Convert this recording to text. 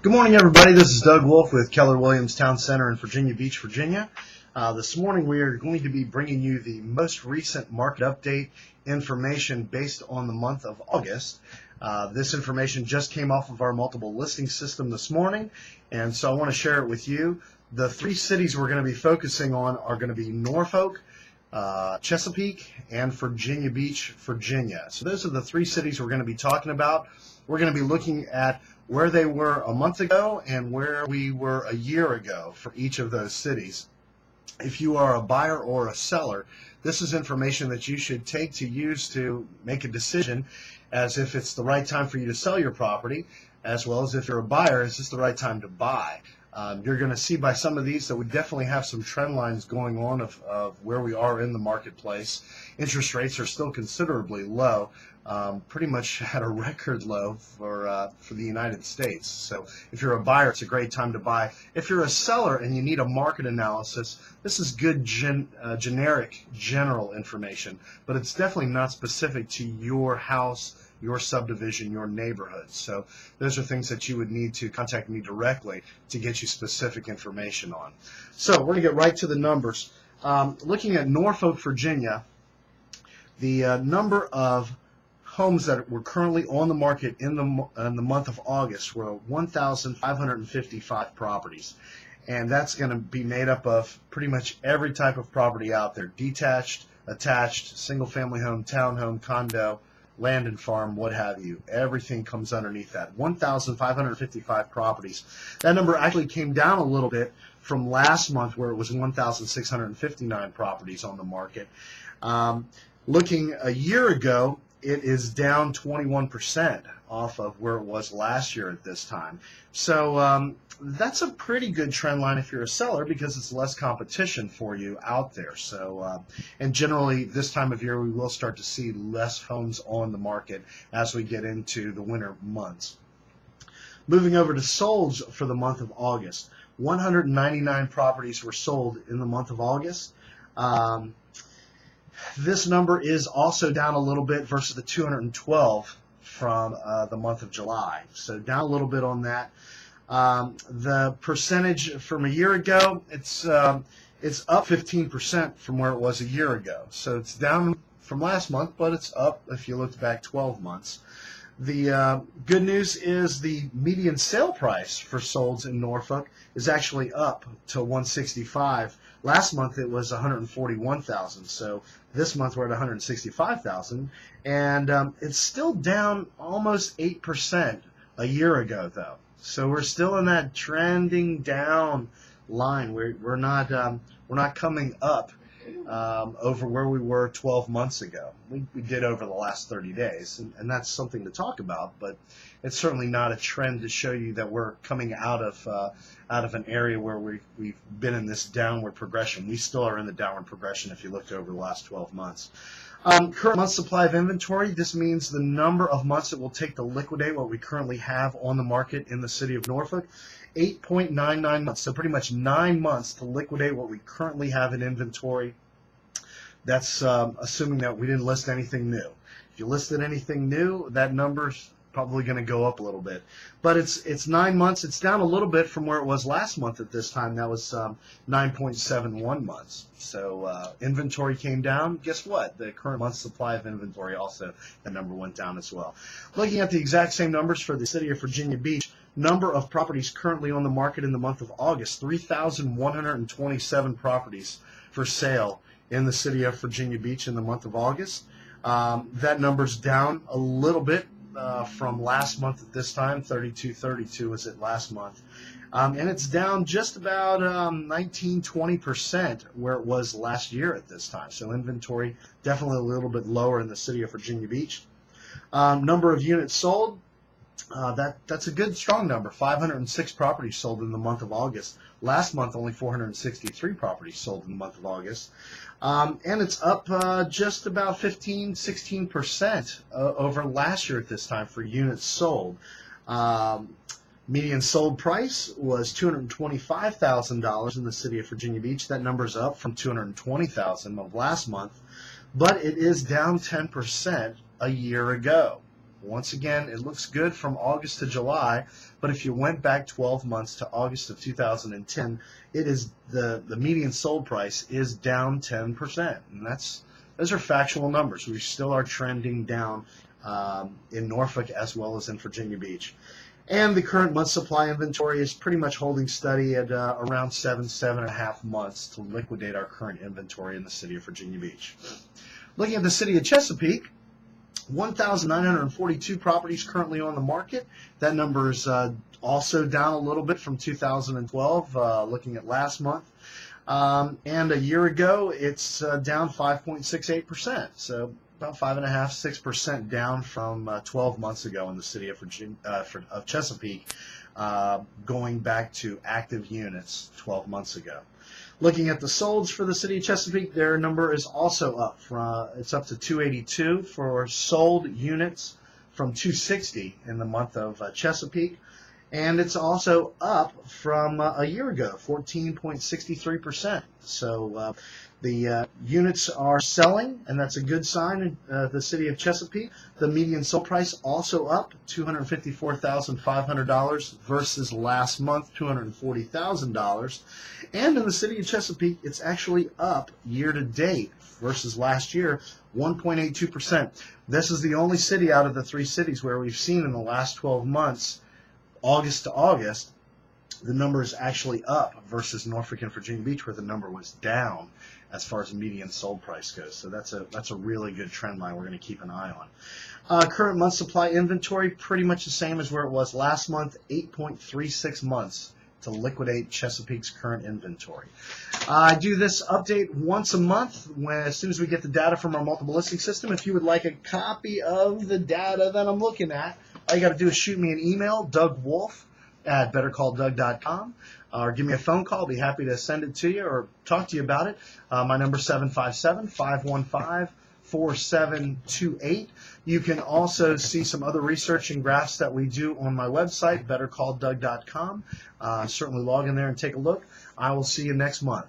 Good morning, everybody. This is Doug Wolf with Keller Williams Town Center in Virginia Beach, Virginia. This morning we are going to be bringing you the most recent market update information based on the month of August. This information just came off of our multiple listing system this morning, and so I want to share it with you. The three cities we're going to be focusing on are going to be Norfolk, Chesapeake, and Virginia Beach, Virginia. So those are the three cities we're going to be talking about. We're going to be looking at where they were a month ago and where we were a year ago for each of those cities. If you are a buyer or a seller, this is information that you should take to use to make a decision as if it's the right time for you to sell your property, as well as if you're a buyer, is this the right time to buy? You're going to see by some of these that we definitely have some trend lines going on of where we are in the marketplace. Interest rates are still considerably low, pretty much at a record low for the United States. So if you're a buyer, it's a great time to buy. If you're a seller and you need a market analysis, this is good generic general information, but it's definitely not specific to your house, your subdivision, your neighborhood. So those are things that you would need to contact me directly to get you specific information on. So we're going to get right to the numbers. Looking at Norfolk, Virginia, the number of homes that were currently on the market in the month of August were 1,555 properties. And that's going to be made up of pretty much every type of property out there: detached, attached, single-family home, townhome, condo, land and farm, what have you. Everything comes underneath that. 1,555 properties. That number actually came down a little bit from last month, where it was 1,659 properties on the market. Looking a year ago, it is down 21% off of where it was last year at this time. So that's a pretty good trend line if you're a seller, because it's less competition for you out there. So and generally this time of year we will start to see less homes on the market as we get into the winter months. Moving over to solds for the month of August, 199 properties were sold in the month of August. This number is also down a little bit versus the 212 from the month of July. So down a little bit on that. The percentage from a year ago, it's up 15% from where it was a year ago. So it's down from last month, but it's up if you looked back 12 months. The good news is the median sale price for solds in Norfolk is actually up to $165. Last month it was $141,000. So this month we're at $165,000, and it's still down almost 8% a year ago, though. So we're still in that trending down line. We're not coming up over where we were 12 months ago. We did over the last 30 days, and that's something to talk about, but it's certainly not a trend to show you that we're coming out of an area where we've been in this downward progression. We still are in the downward progression if you looked over the last 12 months. Current month supply of inventory, this means the number of months it will take to liquidate what we currently have on the market in the city of Norfolk. 8.99 months, so pretty much 9 months to liquidate what we currently have in inventory. That's assuming that we didn't list anything new. If you listed anything new, that number's probably going to go up a little bit. But it's 9 months. It's down a little bit from where it was last month at this time. That was 9.71 months. So inventory came down. Guess what? The current month's supply of inventory also, the number went down as well. Looking at the exact same numbers for the city of Virginia Beach, number of properties currently on the market in the month of August, 3,127 properties for sale in the city of Virginia Beach in the month of August. That number's down a little bit from last month at this time. 3,232 was it last month. And it's down just about 19-20% where it was last year at this time. So inventory definitely a little bit lower in the city of Virginia Beach. Number of units sold, that's a good strong number. 506 properties sold in the month of August. Last month only 463 properties sold in the month of August. And it's up just about 15-16% over last year at this time for units sold. Median sold price was $225,000 in the city of Virginia Beach. That number's up from $220,000 of last month, but it is down 10% a year ago. Once again, it looks good from August to July, but if you went back 12 months to August of 2010, it is the median sold price is down 10%, and those are factual numbers. We still are trending down in Norfolk as well as in Virginia Beach. And the current month supply inventory is pretty much holding steady at around 7.5 months to liquidate our current inventory in the city of Virginia Beach. Looking at the city of Chesapeake, 1,942 properties currently on the market. That number is also down a little bit from 2012, looking at last month. And a year ago, it's down 5.68%. So about 5.5–6% down from 12 months ago in the city of Chesapeake, going back to active units 12 months ago. Looking at the solds for the city of Chesapeake, their number is also up. It's up to 282 for sold units from 260 in the month of Chesapeake. And it's also up from a year ago, 14.63%. So the units are selling, and that's a good sign in the city of Chesapeake. The median sold price also up, $254,500 versus last month, $240,000. And in the city of Chesapeake, it's actually up year to date versus last year, 1.82%. This is the only city out of the three cities where we've seen in the last 12 months, August to August, the number is actually up versus Norfolk and Virginia Beach, where the number was down as far as the median sold price goes. So that's a really good trend line we're going to keep an eye on. Current month supply inventory, pretty much the same as where it was last month, 8.36 months to liquidate Chesapeake's current inventory. I do this update once a month as soon as we get the data from our multiple listing system. If you would like a copy of the data that I'm looking at, all you got to do is shoot me an email, DougWolf@BetterCallDoug.com, or give me a phone call. I'll be happy to send it to you or talk to you about it. My number is 757-515-4728. You can also see some other research and graphs that we do on my website, BetterCallDoug.com. Certainly log in there and take a look. I will see you next month.